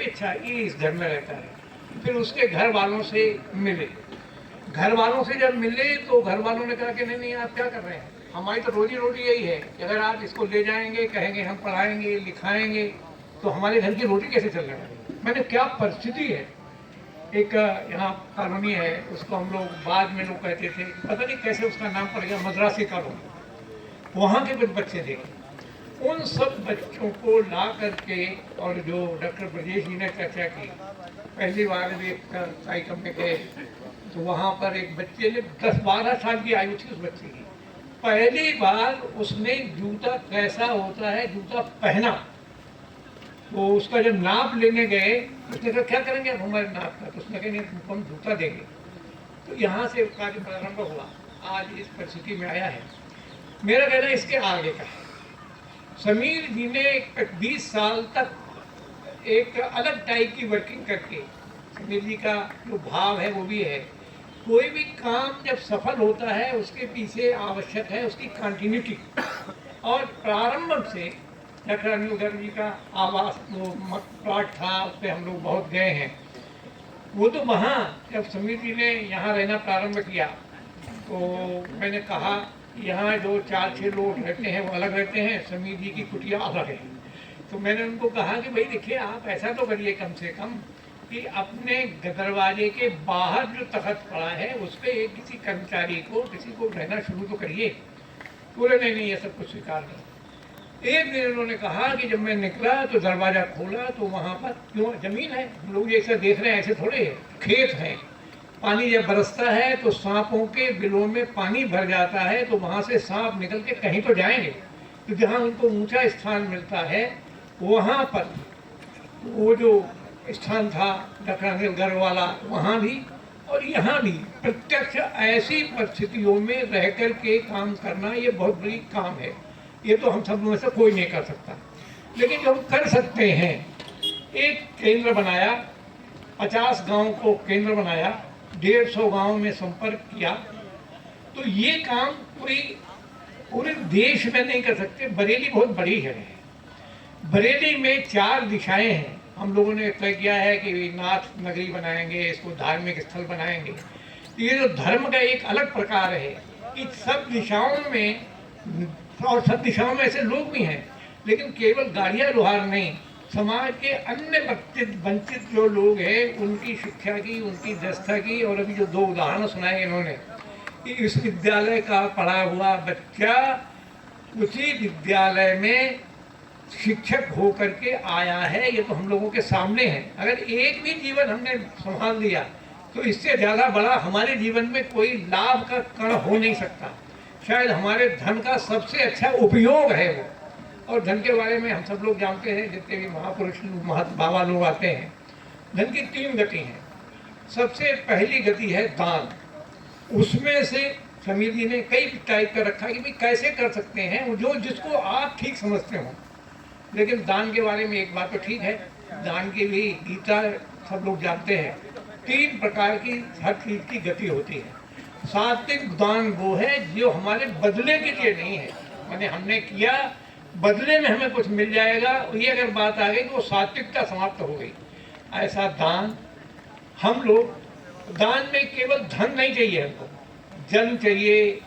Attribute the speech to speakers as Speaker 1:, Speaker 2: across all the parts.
Speaker 1: अच्छा ये इस घर में रहता है। फिर उसके घर वालों से मिले। घर वालों से जब मिले तो घर वालों ने कहा कि नहीं नहीं आप क्या कर रहे हैं, हमारी तो रोजी रोटी यही है कि अगर आप इसको ले जाएंगे, कहेंगे हम पढ़ाएंगे लिखाएंगे तो हमारे घर की रोटी कैसे चल रही। मैंने क्या परिस्थिति है। एक यहाँ कॉलोनी है, उसको हम लोग बाद में लोग कहते थे, पता नहीं कैसे उसका नाम पड़ गया, मद्रासी कॉलोनी। वहाँ के कुछ बच्चे देखे, उन सब बच्चों को ला करके, और जो डॉक्टर ब्रजेश जी ने चर्चा की, पहली बार भी कार्यक्रम में गए तो वहाँ पर एक बच्चे ने 10-12 साल की आयु थी उस बच्चे की, पहली बार उसने जूता कैसा होता है जूता पहना। तो उसका जब नाप लेने गए, उसने कहा क्या करेंगे आप हमारे नाप का, तो उसने कहा नहीं तुमको हम जूता देंगे। तो यहाँ से कार्य प्रारंभ हुआ, आज इस परिस्थिति में आया है। मेरा कहना इसके आगे का है। समीर जी ने 20 साल तक एक अलग टाइप की वर्किंग करके, समीर जी का जो भाव है वो भी है, कोई भी काम जब सफल होता है उसके पीछे आवश्यक है उसकी कंटिन्यूटी। और प्रारंभ से डॉक्टर अनिल गर्ग जी का आवास वो प्लाट था, उस पर हम लोग बहुत गए हैं। वो तो वहाँ जब समीर जी ने यहाँ रहना प्रारंभ किया तो मैंने कहा यहाँ जो 4-6 लोग रहते हैं वो अलग रहते हैं, समीर जी की कुटिया अलग है। तो मैंने उनको कहा कि भाई देखिए आप ऐसा तो करिए कम से कम कि अपने दरवाजे के बाहर जो तख्त पड़ा है उस पर एक किसी कर्मचारी को किसी को रहना शुरू तो करिए। बोले नहीं नहीं ये सब कुछ स्वीकार नहीं। एक दिन उन्होंने कहा कि जब मैं निकला तो दरवाज़ा खोला तो वहाँ पर क्यों जमीन है, हम लोग जैसे देख रहे हैं ऐसे थोड़े है, खेत हैं। पानी जब बरसता है तो सांपों के बिलों में पानी भर जाता है तो वहाँ से सांप निकल के कहीं तो जाएंगे। तो जहाँ उनको ऊंचा स्थान मिलता है वहाँ पर वो जो स्थान था डॉक्टर अनिल गर्ग वाला, वहाँ भी और यहाँ भी प्रत्यक्ष ऐसी परिस्थितियों में रह कर के काम करना ये बहुत बड़ी काम है। ये तो हम सब में से कोई नहीं कर सकता, लेकिन जो हम कर सकते हैं, एक केंद्र बनाया, 50 गांव को केंद्र बनाया, 150 गांव में संपर्क किया। तो ये काम कोई पूरे देश में नहीं कर सकते। बरेली बहुत बड़ी है, बरेली में 4 दिशाएं हैं। हम लोगों ने तय किया है कि नाथ नगरी बनाएंगे, इसको धार्मिक स्थल बनाएंगे। ये जो धर्म का एक अलग प्रकार है कि सब दिशाओं में, और सब दिशाओं में ऐसे लोग भी हैं, लेकिन केवल गाड़ियाँ रुहार नहीं, समाज के अन्य वंचित जो लोग हैं उनकी शिक्षा की, उनकी दस्ता की। और अभी जो 2 उदाहरण सुनाए इन्होंने कि इस विद्यालय का पढ़ा हुआ बच्चा उसी विद्यालय में शिक्षक हो करके आया है, ये तो हम लोगों के सामने है। अगर एक भी जीवन हमने संभाल लिया तो इससे ज़्यादा बड़ा हमारे जीवन में कोई लाभ का कण हो नहीं सकता। शायद हमारे धन का सबसे अच्छा उपयोग है वो। और धन के बारे में हम सब लोग जानते हैं, जितने भी महापुरुष बाबा लोग आते हैं, धन की 3 गति हैं। सबसे पहली गति है दान। उसमें से समीर जी ने कई टाइप का रखा कि भाई कैसे कर सकते हैं, जो जिसको आप ठीक समझते हो। लेकिन दान के बारे में एक बात तो ठीक है, दान की भी गीता सब लोग जानते हैं, 3 प्रकार की हर चीज की गति होती है। सात्विक दान वो है जो हमारे बदले के लिए नहीं है, माने हमने किया बदले में हमें कुछ मिल जाएगा, ये अगर बात आ गई तो सात्विकता समाप्त हो गई। ऐसा दान हम लोग, दान में केवल धन नहीं चाहिए, हमको जन चाहिए,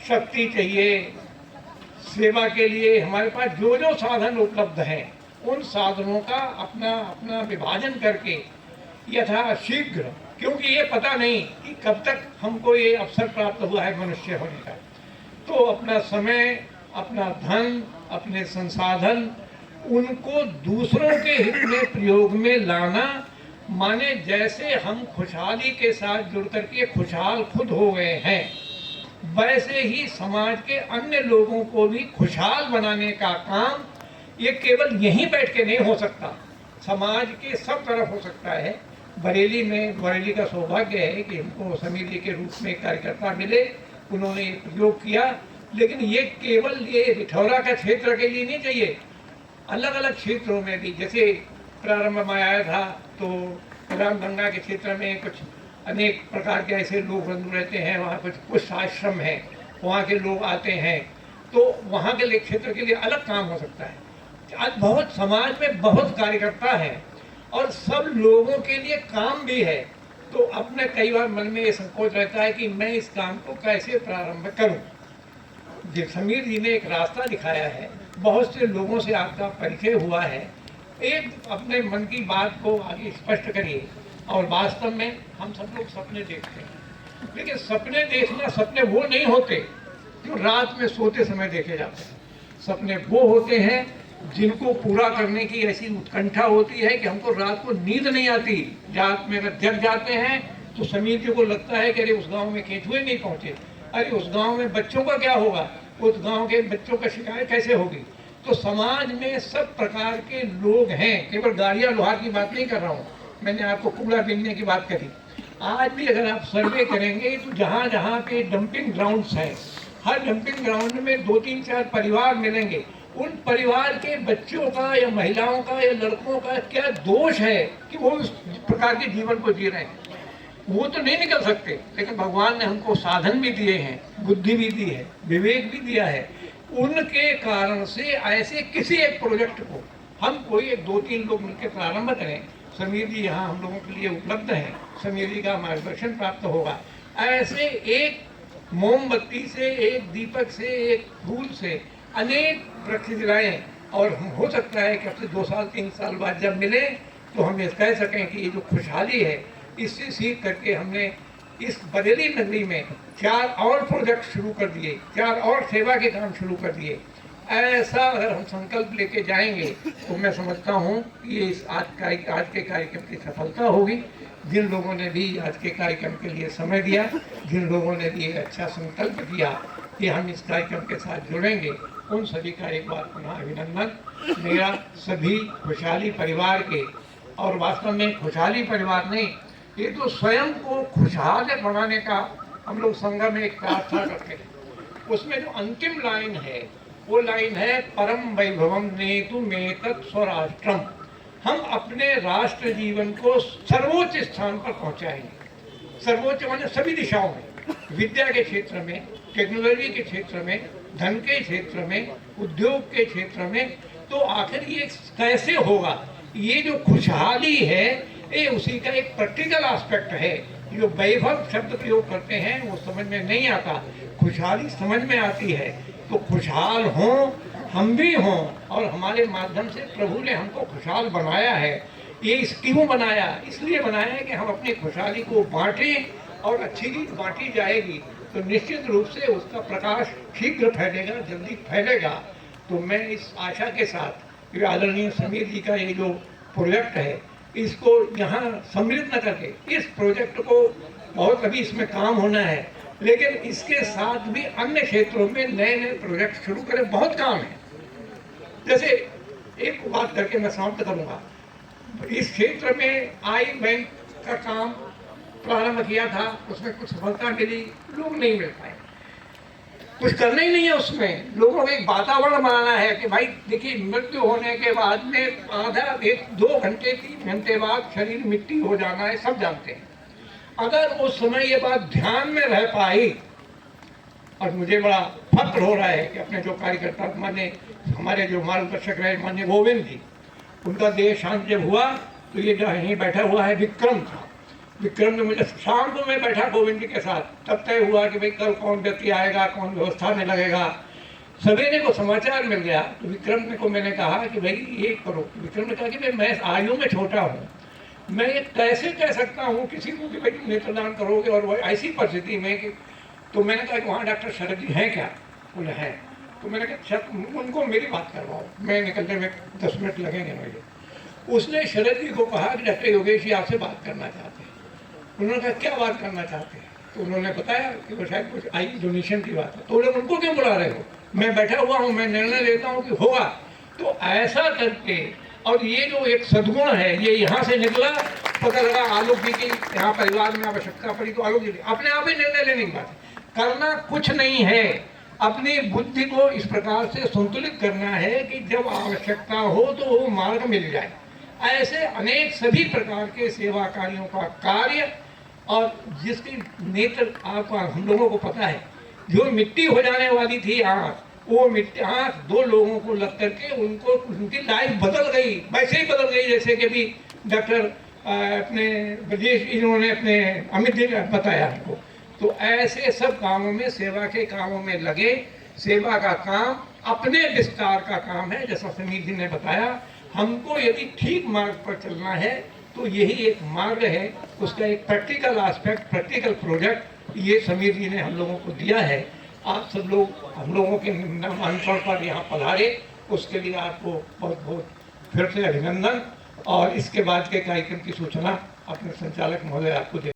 Speaker 1: शक्ति चाहिए। सेवा के लिए हमारे पास जो जो साधन उपलब्ध हैं उन साधनों का अपना अपना विभाजन करके यथाशीघ्र, क्योंकि ये पता नहीं कि कब तक हमको ये अवसर प्राप्त हुआ है मनुष्य होने का, तो अपना समय, अपना धन, अपने संसाधन उनको दूसरों के हित में प्रयोग में लाना, माने जैसे हम खुशहाली के साथ जुड़ करके खुशहाल खुद हो गए हैं, वैसे ही समाज के अन्य लोगों को भी खुशहाल बनाने का काम ये केवल यहीं बैठ के नहीं हो सकता, समाज के सब तरफ हो सकता है। बरेली में, बरेली का सौभाग्य है कि हमको समीर जी के रूप में कार्यकर्ता मिले, उन्होंने ये प्रयोग किया। लेकिन ये केवल ये रिठौरा का क्षेत्र के लिए नहीं चाहिए, अलग अलग क्षेत्रों में भी। जैसे प्रारंभ में आया था तो रामगंगा के क्षेत्र में कुछ अनेक प्रकार के ऐसे लोग बंधु रहते हैं, वहाँ कुछ आश्रम है, वहाँ के लोग आते हैं, तो वहाँ के लिए क्षेत्र के लिए अलग काम हो सकता है। आज बहुत समाज में बहुत कार्यकर्ता हैं और सब लोगों के लिए काम भी है। तो अपने कई बार मन में ये संकोच रहता है कि मैं इस काम को कैसे प्रारंभ करूं। समीर जी ने एक रास्ता दिखाया है, बहुत से लोगों से आपका परिचय हुआ है, एक अपने मन की बात को आगे स्पष्ट करिए। और वास्तव में हम सब लोग सपने देखते हैं, लेकिन सपने देखना, सपने वो नहीं होते जो रात में सोते समय देखे जाते हैं। सपने वो होते हैं जिनको पूरा करने की ऐसी उत्कंठा होती है कि हमको रात को नींद नहीं आती। रात में अगर जग जाते हैं तो समीर जी को लगता है कि अरे उस गांव में केंचुए नहीं पहुंचे, अरे उस गांव में बच्चों का क्या होगा, उस गांव के बच्चों का शिकायत कैसे होगी। तो समाज में सब प्रकार के लोग हैं, केवल गाड़ियां लोहार की बात नहीं कर रहा हूँ, मैंने आपको कूड़ा बीनने की बात करी। आज भी अगर आप सर्वे करेंगे तो जहाँ जहाँ पे डंपिंग ग्राउंड्स हैं, हर डंपिंग ग्राउंड में 2-3-4 परिवार मिलेंगे। उन परिवार के बच्चों का या महिलाओं का या लड़कों का क्या दोष है कि वो इस प्रकार के जीवन को जी रहे हैं। वो तो नहीं निकल सकते, लेकिन भगवान ने हमको साधन भी दिए हैं, बुद्धि भी दी है, विवेक भी दिया है। उनके कारण से ऐसे किसी एक प्रोजेक्ट को हम कोई 2-3 लोग मिलकर प्रारंभ करें। समीर जी यहाँ हम लोगों के लिए उपलब्ध हैं, समीर जी का मार्गदर्शन प्राप्त होगा। ऐसे एक मोमबत्ती से, एक दीपक से, एक फूल से अनेक वृक्ष जलाएं, और हो सकता है कि अब से 2 साल 3 साल बाद जब मिले तो हम ये कह सकें कि ये जो खुशहाली है, इससे सीख करके हमने इस बरेली नगरी में 4 और प्रोजेक्ट शुरू कर दिए, 4 और सेवा के काम शुरू कर दिए। ऐसा अगर हम संकल्प लेके जाएंगे तो मैं समझता हूँ कि ये इस आज के कार्यक्रम की सफलता होगी। जिन लोगों ने भी आज के कार्यक्रम के लिए समय दिया, जिन लोगों ने भी एक अच्छा संकल्प किया कि हम इस कार्यक्रम के साथ जुड़ेंगे, उन सभी का एक बार पुनः अभिनंदन। मेरा सभी खुशहाली परिवार के, और वास्तव में खुशहाली परिवार नहीं, ये तो स्वयं को खुशहाल बनाने का हम लोग संगम में एक प्रार्थना करते हैं। उसमें जो अंतिम लाइन है वो लाइन है, परम वैभवम नेतु में तत्स्वराष्ट्रम। हम अपने राष्ट्र जीवन को सर्वोच्च स्थान पर पहुंचाएंगे। सर्वोच्च माने सभी दिशाओं में, विद्या के क्षेत्र में, टेक्नोलॉजी के क्षेत्र में, धन के क्षेत्र में, उद्योग के क्षेत्र में। तो आखिर ये कैसे होगा? ये जो खुशहाली है ये उसी का एक प्रैक्टिकल एस्पेक्ट है। जो वैभव शब्द प्रयोग करते हैं वो समझ में नहीं आता, खुशहाली समझ में आती है। तो खुशहाल हों, हम भी हों, और हमारे माध्यम से प्रभु ने हमको खुशहाल बनाया है। ये क्यों बनाया? इसलिए बनाया है कि हम अपनी खुशहाली को बांटें, और अच्छी चीज बांटी जाएगी तो निश्चित रूप से उसका प्रकाश शीघ्र फैलेगा, जल्दी फैलेगा। तो मैं इस आशा के साथ कि आदरणीय समीर जी का ये जो प्रोजेक्ट है, इसको यहाँ सम्मिलित न करके, इस प्रोजेक्ट को बहुत अभी इसमें काम होना है, लेकिन इसके साथ भी अन्य क्षेत्रों में नए नए प्रोजेक्ट शुरू करें। बहुत काम है। जैसे एक बात करके मैं समाप्त करूंगा। इस क्षेत्र में आई बैंक का काम प्रारंभ किया था, उसमें कुछ सफलता मिली, लोग नहीं मिल पाए। कुछ करना ही नहीं है उसमें, लोगों को एक वातावरण बनाना है कि भाई देखिए, मृत्यु होने के बाद में आधा 1-2 घंटे 3 घंटे बाद शरीर मिट्टी हो जाना है, सब जानते हैं। अगर उस समय ये बात ध्यान में रह पाई, और मुझे बड़ा फक्र हो रहा है कि अपने जो कार्यकर्ता माने हमारे जो मार्गदर्शक रहे माननीय गोविंद जी, उनका देह शांत जब हुआ तो ये जो यहीं बैठा हुआ है विक्रम था, विक्रम ने मुझे, शाम को मैं बैठा गोविंद जी के साथ, तब तय हुआ कि भाई कल कौन व्यक्ति आएगा, कौन व्यवस्था में लगेगा। सवेरे को समाचार मिल गया तो विक्रम को मैंने कहा कि भाई ये करो। विक्रम ने कहा कि भाई मैं आयु में छोटा हूँ, मैं ये कैसे कह सकता हूँ किसी को कि भाई नेत्रदान करोगे, और वो ऐसी परिस्थिति में कि, तो मैंने कहा कि वहाँ डॉक्टर शरद जी हैं क्या? बोले हैं। तो मैंने कहा उनको मेरी बात करवाओ, मैं निकलने में 10 मिनट लगेंगे मुझे। उसने शरद जी को कहा कि डॉक्टर योगेश जी आपसे बात करना चाहते हैं। उन्होंने कहा क्या बात करना चाहते हैं? तो उन्होंने बताया कि वो शायद कुछ आई डोनेशन की बात है। तो बोले उनको क्यों बुला रहे हो? मैं बैठा हुआ हूँ, मैं निर्णय लेता हूँ कि होगा। तो ऐसा करके, और ये जो एक सद्गुण है ये यहाँ से निकला। पता लगा आलोक जी की यहाँ परिवार में आवश्यकता पड़ी तो आलोक जी अपने आप ही निर्णय लेने की बात है। करना कुछ नहीं है, अपनी बुद्धि को इस प्रकार से संतुलित करना है कि जब आवश्यकता हो तो वो मार्ग मिल जाए। ऐसे अनेक सभी प्रकार के सेवा कार्यों का कार्य, और जिसकी नेत्र आप हम लोगों को पता है, जो मिट्टी हो जाने वाली थी आँख, वो मिट्टी आँख 2 लोगों को लग करके उनको, उनकी लाइफ बदल गई, वैसे ही बदल गई जैसे कि भी डॉक्टर अपने ब्रजेश इन्होंने अपने अमित जी ने बताया हमको। तो ऐसे सब कामों में, सेवा के कामों में लगे। सेवा का काम अपने विस्तार का काम है, जैसा समीर जी ने बताया। हमको यदि ठीक मार्ग पर चलना है तो यही एक मार्ग है, उसका एक प्रैक्टिकल एस्पेक्ट, प्रैक्टिकल प्रोजेक्ट ये समीर जी ने हम लोगों को दिया है। आप सब लोग हम लोगों के आमंत्रण पर यहाँ पधारे, उसके लिए आपको बहुत बहुत फिर से अभिनंदन। और इसके बाद के कार्यक्रम की सूचना अपने संचालक महोदय आपको दे